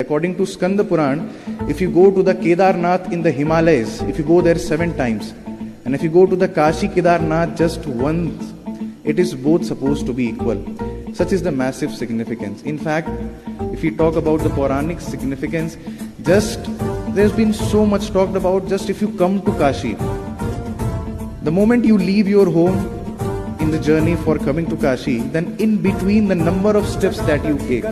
According to Skanda Puran, if you go to the Kedarnath in the Himalayas, if you go there 7 times, and if you go to the Kashi Kedarnath just once, it is both supposed to be equal. Such is the massive significance. In fact, if we talk about the Puranic significance, there's been so much talked about. Just if you come to Kashi, the moment you leave your home in the journey for coming to Kashi, then in between the number of steps that you take,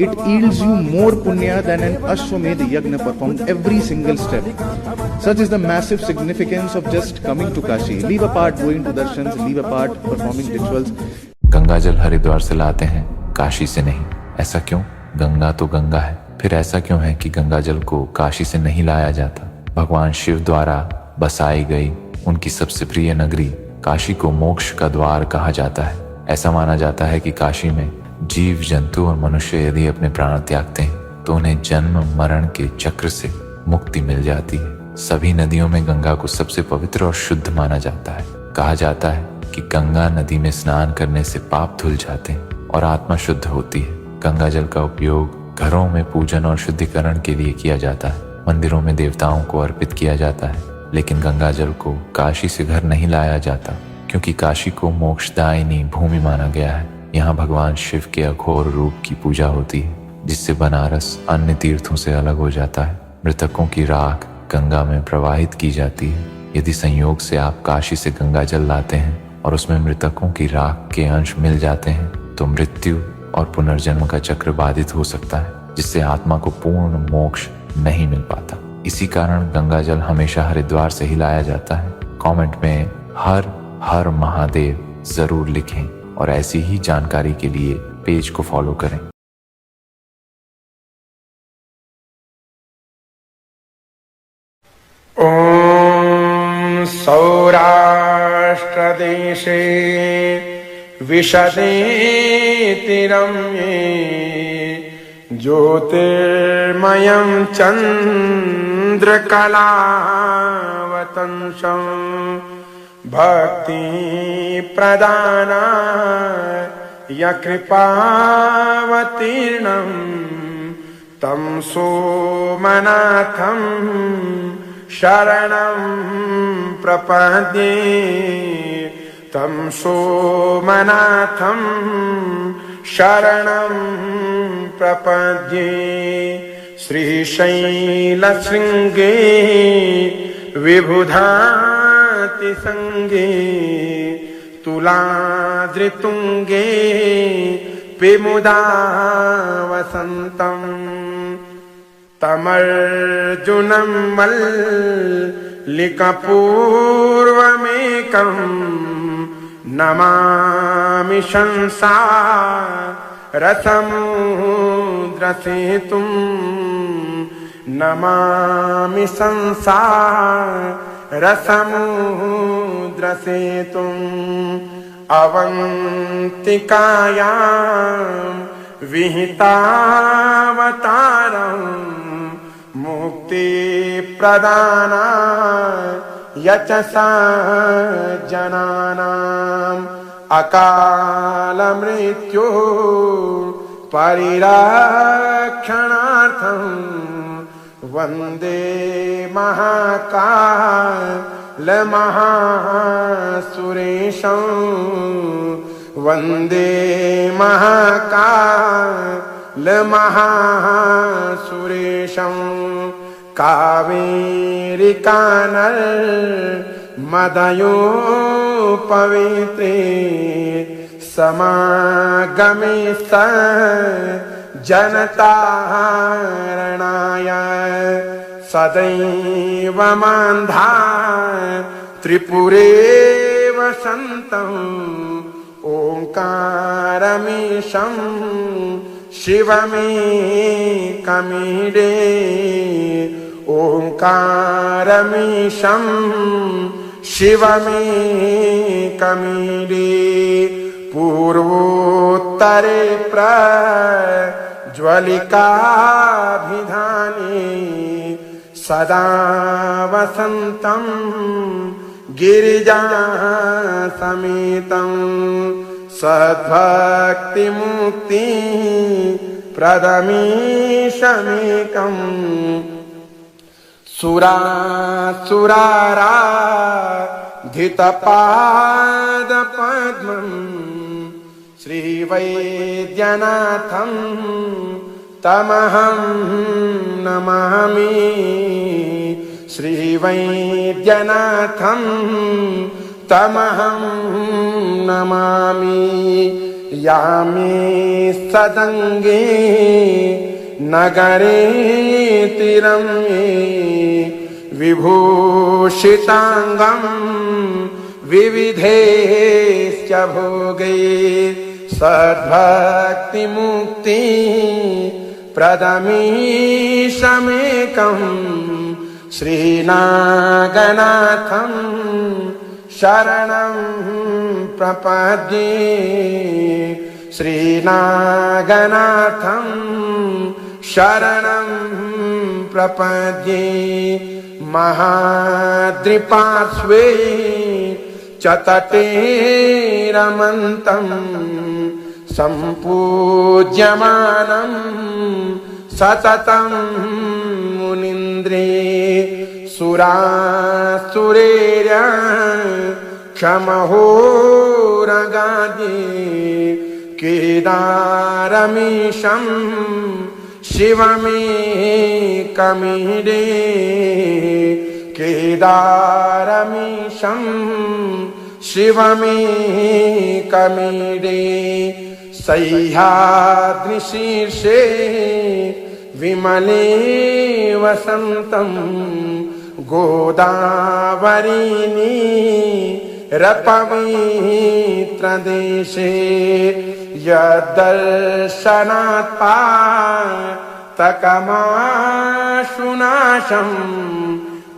it yields you more punya than an Ashwamedh Yagna performed every single step. Such is the massive significance of just coming to Kashi. Leave apart going to darshans, leave apart performing rituals. Ganga जल हरिद्वार से लाते हैं, काशी से नहीं। ऐसा क्यों? गंगा तो गंगा है। फिर ऐसा क्यों है कि गंगा जल को काशी से नहीं लाया जाता? भगवान शिव द्वारा बसाई गई उनकी सबसे प्रिय नगरी काशी को मोक्ष का द्वार कहा जाता है। ऐसा माना जाता है कि काशी में जीव जंतु और मनुष्य यदि अपने प्राण त्यागते हैं तो उन्हें जन्म मरण के चक्र से मुक्ति मिल जाती है। सभी नदियों में गंगा को सबसे पवित्र और शुद्ध माना जाता है। कहा जाता है कि गंगा नदी में स्नान करने से पाप धुल जाते हैं और आत्मा शुद्ध होती है। गंगा जल का उपयोग घरों में पूजन और शुद्धिकरण के लिए किया जाता है। मंदिरों में देवताओं को अर्पित किया जाता है, लेकिन गंगा जल को काशी से घर नहीं लाया जाता, क्योंकि काशी को मोक्षदायिनी भूमि माना गया है। यहाँ भगवान शिव के अघोर रूप की पूजा होती है, जिससे बनारस अन्य तीर्थों से अलग हो जाता है। मृतकों की राख गंगा में प्रवाहित की जाती है। यदि संयोग से आप काशी से गंगा जल लाते हैं और उसमें मृतकों की राख के अंश मिल जाते हैं तो मृत्यु और पुनर्जन्म का चक्र बाधित हो सकता है, जिससे आत्मा को पूर्ण मोक्ष नहीं मिल पाता। इसी कारण गंगा जल हमेशा हरिद्वार से ही लाया जाता है। कमेंट में हर हर महादेव जरूर लिखें और ऐसी ही जानकारी के लिए पेज को फॉलो करें। ओम सौराष्ट्र देशे विशदे तिरम्ये ज्योतिर्मयं चन्द्रकलावतंसं भक्ति प्रदानाय कृपावतीर्णं तं सोमनाथं शरणं प्रपद्ये। तं सोमनाथं शरणं प्रपद्ये। श्रीशैलशृङ्गे विबुधातिसङ्गे तुलाद्रितुङ्गे विमुदा वसन्तम् तमर्जुनं मल्लिकपूर्वमेकं नमामि संसारसमुद्रसेतुं। नमामि संसारसमुद्रसेतुम् अवन्तिकायां विहितावतारं मुक्तिप्रदानाय यचसा जनानाम् अकालमृत्यो परिरक्षणार्थं वन्दे महाकालमहासुरेशं। वन्दे महाकालमहासुरेशं। कावेरिकानर्मदयो पवित्रे समागमे जनतारणाय सदैव मान्धा त्रिपुरे वसन्तम् ओंकारमीशं शिवमेकमीडे। ओंकारमीशं शिवमेकमीडे। पूर्वोत्तरे प्रज्वलिकाभिधाने सदा वसन्तं गिरिजासमेतं सद्भक्तिमुक्ति प्रदमीशमेकम् सुरासुराराधितपादपद्मम् श्रीवैद्यनाथम् तमहं नमामि श्रीवैद्यनाथम् तमहं नमामि यामे सदङ्गे नगरे तिरम्ये विभूषिताङ्गं विविधेश्च भोगे सद्भक्तिमुक्ति प्रदमीशमेकम् श्रीनागनाथं शरणं प्रपद्ये श्रीनागनाथं शरणं प्रपद्ये महाद्रिपार्श्वे च तटे रमन्तं सम्पूज्यमानं सततं मुनीन्द्रे सुरासुरेर्य क्षमहोरगादि केदारमीशं शिवमेकमीडे केदारमीशं शिवमेकमीडे सह्याद्रिशीर्षे विमले वसन्तं गोदावरीनी रपवित्रदेशे यद्दर्शनात् पातकमाशुनाशं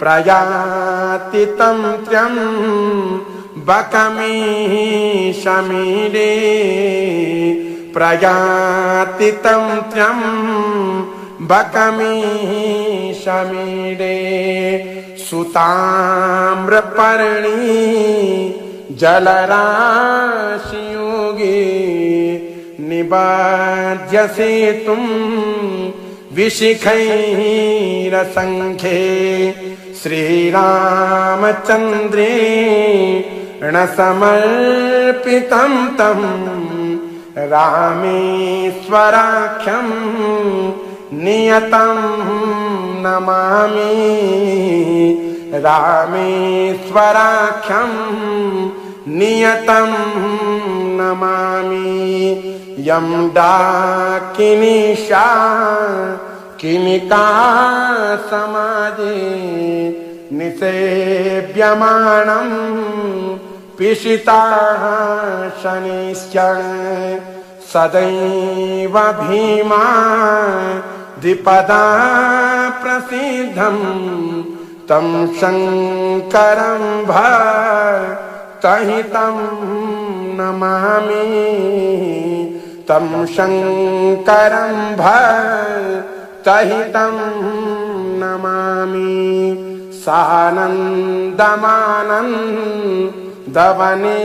प्रयाति तन्त्र्यं बकमीशमीडे प्रयाति तन्त्र्यं बकमीशमीडे सुताम्रपर्णी जलराशियोगे निबध्यसेतुं विशिखैरसङ्ख्ये श्रीरामचन्द्रेण समर्पितं तं रामेश्वराख्यं नियतं नमामि रामेश्वराख्यं नियतं नमामि यं डाकिनीशा किमिका समाजे निसेव्यमानं पिशिताः शनिश्च सदैव भीमा द्विपदा प्रसिद्धं तं शङ्करं भक्तहितं नमामि तं शङ्करं भक्तहितं नमामि सानन्दमानन्दवने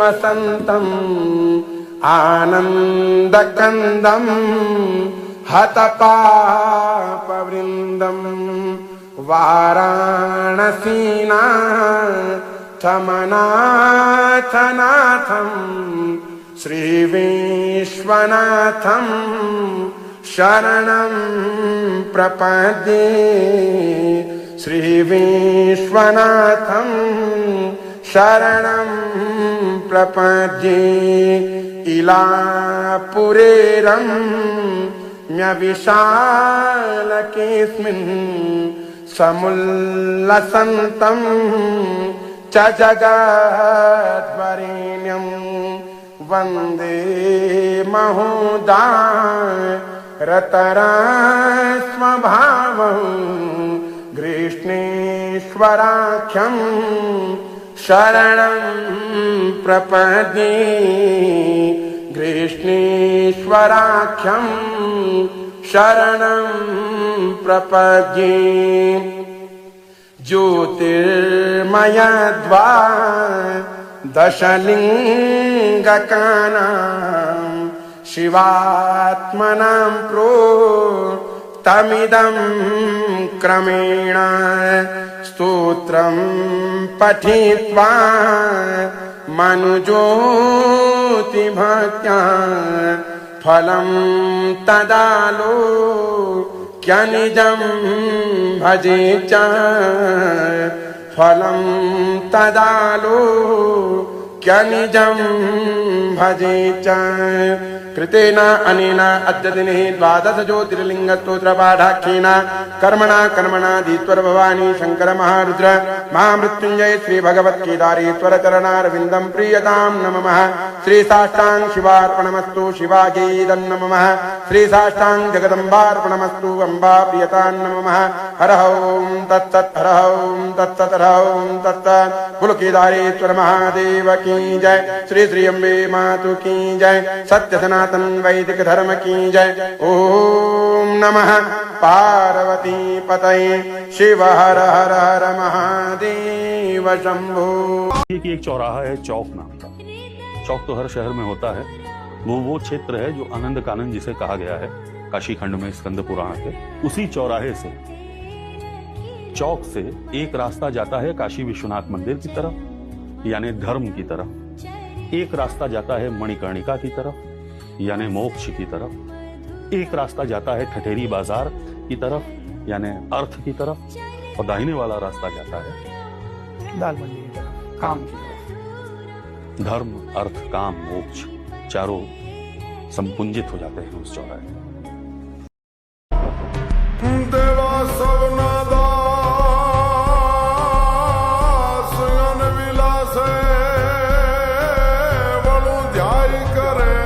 वसन्तम् आनन्दकन्दं हतपापवृन्दं वाराणसीनाथमनाथनाथं श्रीविश्वनाथं शरणं प्रपद्ये श्रीविश्वनाथं शरणं प्रपद्ये इलापुरेरं म्यविशालकेऽस्मिन् समुल्लसन्तं च जगद्वरेण्यं वन्दे महोदारतरस्वभावं ग्रीष्णेश्वराख्यं शरणं प्रपद्ये ग्रीष्णेश्वराख्यं शरणं प्रपद्ये ज्योतिर्मयद्वादशलिङ्गकानां शिवात्मनां प्रोक्तमिदं क्रमेण स्तोत्रं पठित्वा मनुज्योतिभक्त्या फलं तदालोक्यनिजं भजे च फलं तदालोक्यनिजं भजे च कृतेन अनेन अद्य दिने द्वादश ज्योतिर्लिङ्गस्तोत्रपाठाख्येन कर्मणा धीश्वर भवानी शंकर महारुद्र महामृत्युंजय श्री भगवत्केदारेश्वर चरणारविन्दं प्रीयतां नमः। श्री साष्टांग शिवार्पणमस्तु शिवागेदं नमः। श्री साष्टांग जगदम्बार्पणमस्तु अम्बा प्रियतां नमः। हर ओं तत्सत् हर ओं तत्सत् हर ओं तत्सत्। कुल केदारेश्वर महादेव की जय। श्री श्री अम्बे मातु की जय। सत्य सनातन वैदिक धर्म की जय। ओम नमः पार्वती पतये शिव हर हर हर महादेव शंभो। कि एक चौराहा है चौक नाम का। चौक तो हर शहर में होता है। वो क्षेत्र है जो आनंद कानन जिसे कहा गया है काशी खंड में स्कंद पुराण के। उसी चौराहे से चौक से एक रास्ता जाता है काशी विश्वनाथ मंदिर की तरफ यानी धर्म की तरफ। एक रास्ता जाता है मणिकर्णिका की तरफ यानी मोक्ष की तरफ। एक रास्ता जाता है ठठेरी बाजार की तरफ यानी अर्थ की तरफ। और दाहिने वाला रास्ता जाता है दाल मंडी की तरफ काम की तरफ। धर्म अर्थ काम मोक्ष चारों संपुंजित हो जाते हैं उस चौराहे। देवा सबना दास अन विलासे वणु ध्याय करे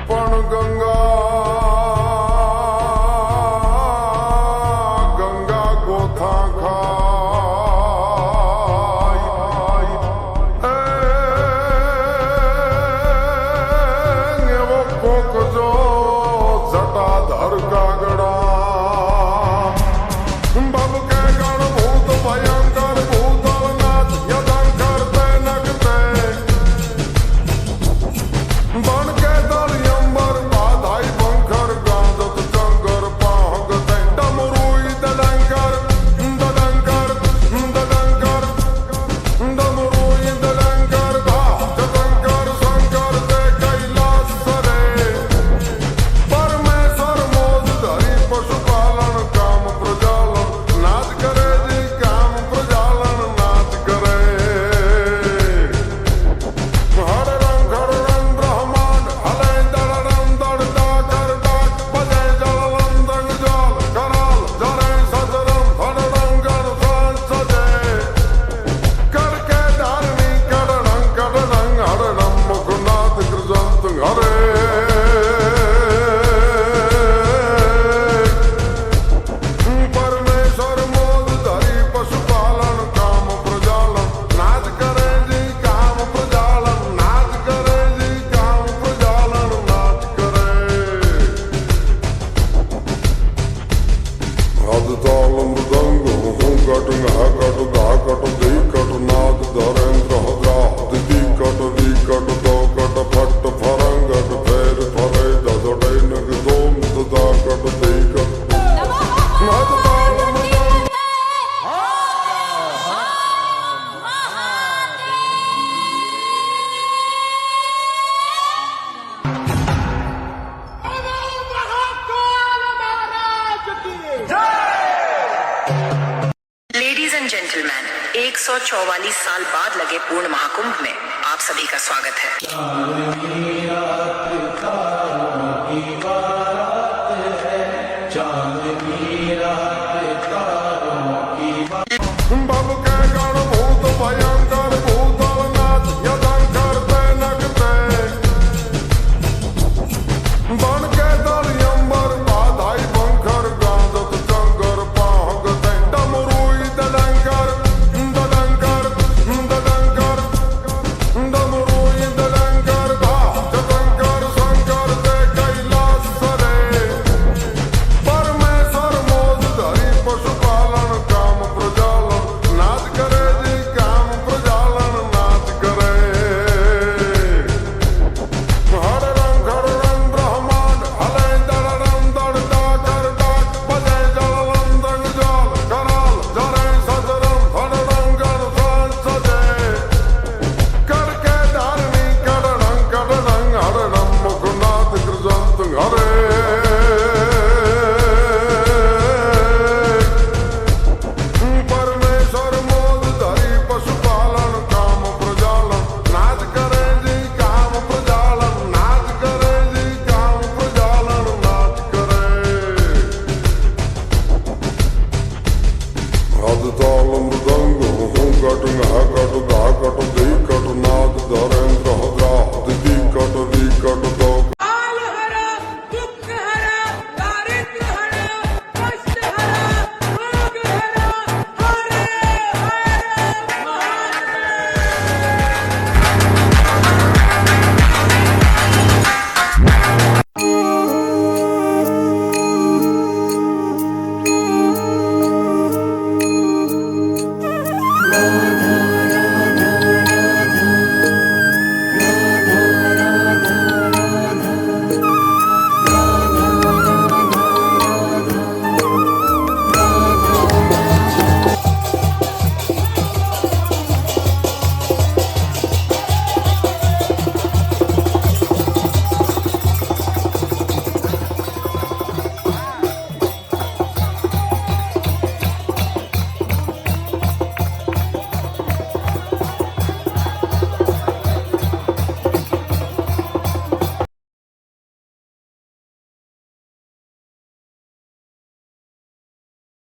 पण गंगा गोथा खाई वो कोक जो जटाधर कागड़ा बब के गण भूत भयंकर भूतलनाथ यदंकर तैनकते बन के दल यंबर बाधाई बंकर गांजत जंगर पाहगते डमरुई दडंकर दडंकर दडंकर डमरुई दडंकर धा जटंकर शंकर ते कैलाश सरे परमेश्वर मोद धरी पशुपालन काम प्रजालन नाच करे जी काम प्रजालन नाच करे हर रंग ब्रह्मांड हले दड़रम दड़ डाकर डाक बजे जललम दंग जल कराल जरे सजरम धड़रम गण सान सजे करके धारणी कड़रंग हरणम मुखनाथ कृजंत हरे परमेश्वर मोद धरी पशुपालन काम प्रजालन नाच करे जी काम प्रजालन नाच करे जी काम प्रजालन नाच करे हद ताल मृदंग हूँ कट हा कट धा कट धी कट नाद धरेंद्र हद्रा दिदी कट री कट दो कट फट फरंगट फेर फरे दधड़े नग दोम ददा कट धी कट हद ताल मृदंग लेडीज एंड जेंटलमैन 144 साल बाद लगे पूर्ण महाकुंभ में आप सभी का स्वागत है।